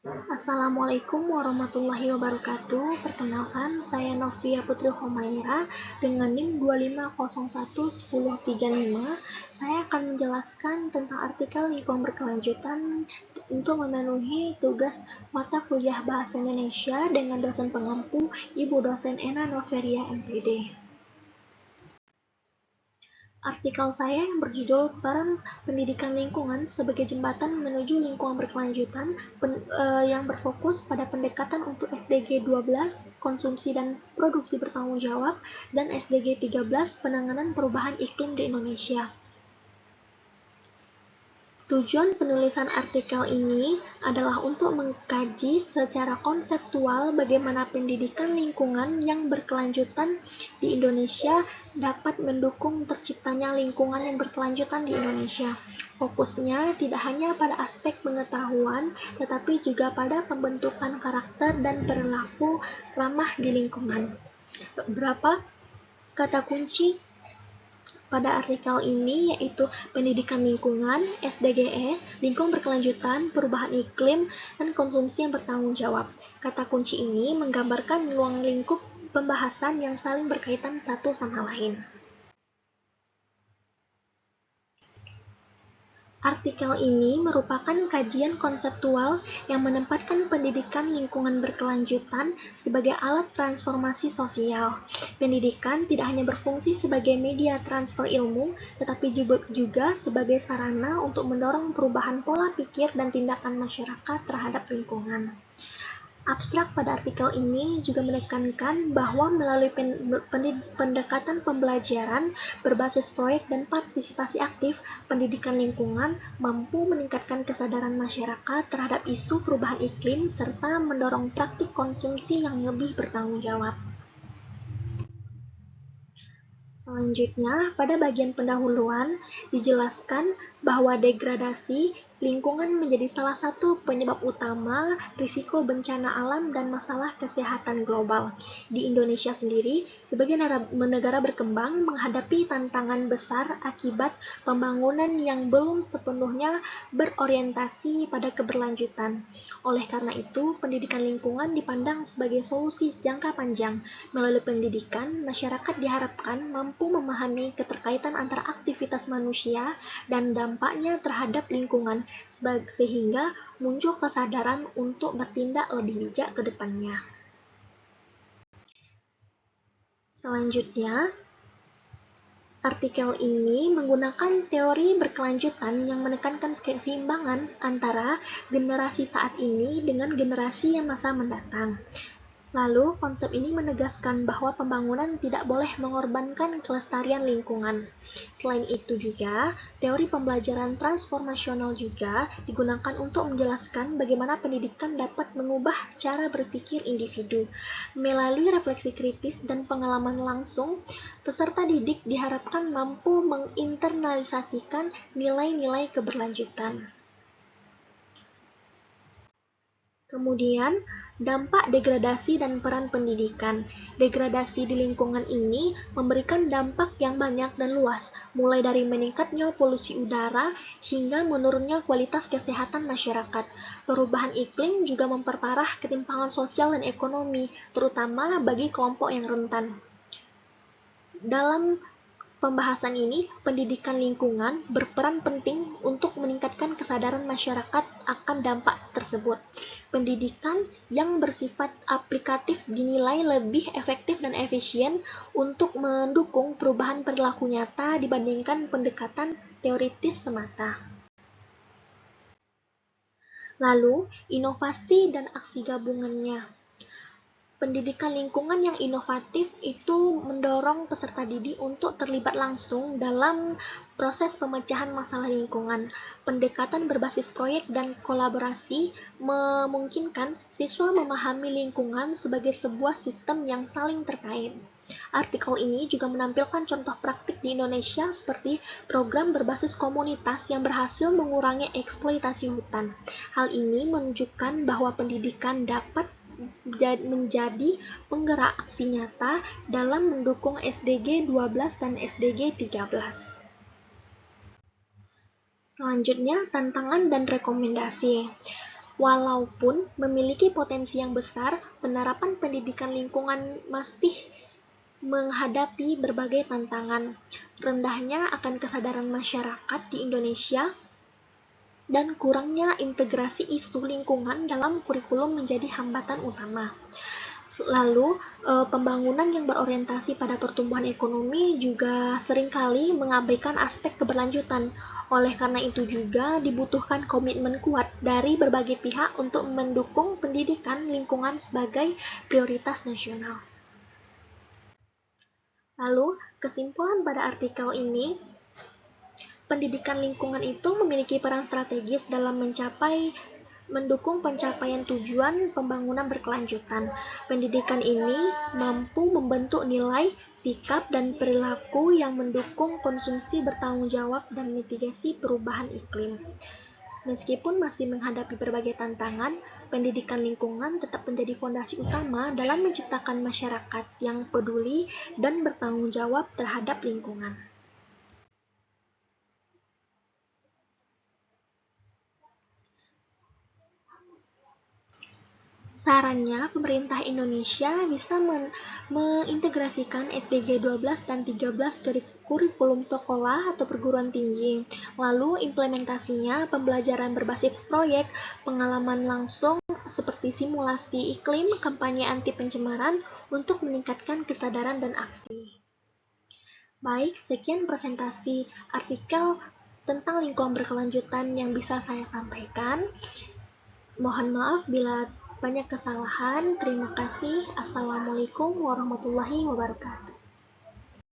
Assalamualaikum warahmatullahi wabarakatuh. Perkenalkan, saya Novia Putri Khomaira dengan NIM 25011035. Saya akan menjelaskan tentang artikel lingkungan berkelanjutan untuk memenuhi tugas mata kuliah Bahasa Indonesia dengan dosen pengampu Ibu dosen Ena Noveria MPD. Artikel saya yang berjudul Peran Pendidikan Lingkungan sebagai Jembatan Menuju Lingkungan Berkelanjutan yang berfokus pada pendekatan untuk SDG 12 Konsumsi dan Produksi Bertanggung Jawab dan SDG 13 Penanganan Perubahan Iklim di Indonesia. Tujuan penulisan artikel ini adalah untuk mengkaji secara konseptual bagaimana pendidikan lingkungan yang berkelanjutan di Indonesia dapat mendukung terciptanya lingkungan yang berkelanjutan di Indonesia. Fokusnya tidak hanya pada aspek pengetahuan, tetapi juga pada pembentukan karakter dan perilaku ramah di lingkungan. Beberapa kata kunci pada artikel ini yaitu pendidikan lingkungan, SDGs, lingkungan berkelanjutan, perubahan iklim, dan konsumsi yang bertanggung jawab. Kata kunci ini menggambarkan ruang lingkup pembahasan yang saling berkaitan satu sama lain. Artikel ini merupakan kajian konseptual yang menempatkan pendidikan lingkungan berkelanjutan sebagai alat transformasi sosial. Pendidikan tidak hanya berfungsi sebagai media transfer ilmu, tetapi juga sebagai sarana untuk mendorong perubahan pola pikir dan tindakan masyarakat terhadap lingkungan. Abstrak pada artikel ini juga menekankan bahwa melalui pendekatan pembelajaran berbasis proyek dan partisipasi aktif, pendidikan lingkungan mampu meningkatkan kesadaran masyarakat terhadap isu perubahan iklim serta mendorong praktik konsumsi yang lebih bertanggung jawab. Selanjutnya, pada bagian pendahuluan dijelaskan bahwa degradasi lingkungan menjadi salah satu penyebab utama risiko bencana alam dan masalah kesehatan global. Di Indonesia sendiri, sebagai negara berkembang menghadapi tantangan besar akibat pembangunan yang belum sepenuhnya berorientasi pada keberlanjutan. Oleh karena itu, pendidikan lingkungan dipandang sebagai solusi jangka panjang. Melalui pendidikan, masyarakat diharapkan mampu memahami keterkaitan antara aktivitas manusia dan dampaknya terhadap lingkungan, sehingga muncul kesadaran untuk bertindak lebih bijak ke depannya. Selanjutnya, artikel ini menggunakan teori berkelanjutan yang menekankan keseimbangan antara generasi saat ini dengan generasi yang masa mendatang. Lalu, konsep ini menegaskan bahwa pembangunan tidak boleh mengorbankan kelestarian lingkungan. Selain itu juga, teori pembelajaran transformasional juga digunakan untuk menjelaskan bagaimana pendidikan dapat mengubah cara berpikir individu. Melalui refleksi kritis dan pengalaman langsung, peserta didik diharapkan mampu menginternalisasikan nilai-nilai keberlanjutan. Kemudian, dampak degradasi dan peran pendidikan. Degradasi di lingkungan ini memberikan dampak yang banyak dan luas, mulai dari meningkatnya polusi udara hingga menurunnya kualitas kesehatan masyarakat. Perubahan iklim juga memperparah ketimpangan sosial dan ekonomi, terutama bagi kelompok yang rentan. Dalam pembahasan ini, pendidikan lingkungan berperan penting untuk meningkatkan kesadaran masyarakat akan dampak tersebut. Pendidikan yang bersifat aplikatif dinilai lebih efektif dan efisien untuk mendukung perubahan perilaku nyata dibandingkan pendekatan teoritis semata. Lalu, inovasi dan aksi gabungannya. Pendidikan lingkungan yang inovatif itu mendorong peserta didik untuk terlibat langsung dalam proses pemecahan masalah lingkungan. Pendekatan berbasis proyek dan kolaborasi memungkinkan siswa memahami lingkungan sebagai sebuah sistem yang saling terkait. Artikel ini juga menampilkan contoh praktik di Indonesia seperti program berbasis komunitas yang berhasil mengurangi eksploitasi hutan. Hal ini menunjukkan bahwa pendidikan dapat menjadi penggerak aksi nyata dalam mendukung SDG 12 dan SDG 13. Selanjutnya, tantangan dan rekomendasi. Walaupun memiliki potensi yang besar, penerapan pendidikan lingkungan masih menghadapi berbagai tantangan. Rendahnya akan kesadaran masyarakat di Indonesia dan kurangnya integrasi isu lingkungan dalam kurikulum menjadi hambatan utama. Lalu, pembangunan yang berorientasi pada pertumbuhan ekonomi juga seringkali mengabaikan aspek keberlanjutan. Oleh karena itu juga dibutuhkan komitmen kuat dari berbagai pihak untuk mendukung pendidikan lingkungan sebagai prioritas nasional. Lalu, kesimpulan pada artikel ini, pendidikan lingkungan itu memiliki peran strategis dalam mendukung pencapaian tujuan pembangunan berkelanjutan. Pendidikan ini mampu membentuk nilai, sikap, dan perilaku yang mendukung konsumsi bertanggung jawab dan mitigasi perubahan iklim. Meskipun masih menghadapi berbagai tantangan, pendidikan lingkungan tetap menjadi fondasi utama dalam menciptakan masyarakat yang peduli dan bertanggung jawab terhadap lingkungan. Sarannya, pemerintah Indonesia bisa mengintegrasikan SDG 12 dan 13 ke kurikulum sekolah atau perguruan tinggi. Lalu implementasinya, pembelajaran berbasis proyek, pengalaman langsung seperti simulasi iklim, kampanye anti pencemaran untuk meningkatkan kesadaran dan aksi. Baik, sekian presentasi artikel tentang lingkungan berkelanjutan yang bisa saya sampaikan. Mohon maaf bila banyak kesalahan. Terima kasih. Assalamualaikum warahmatullahi wabarakatuh.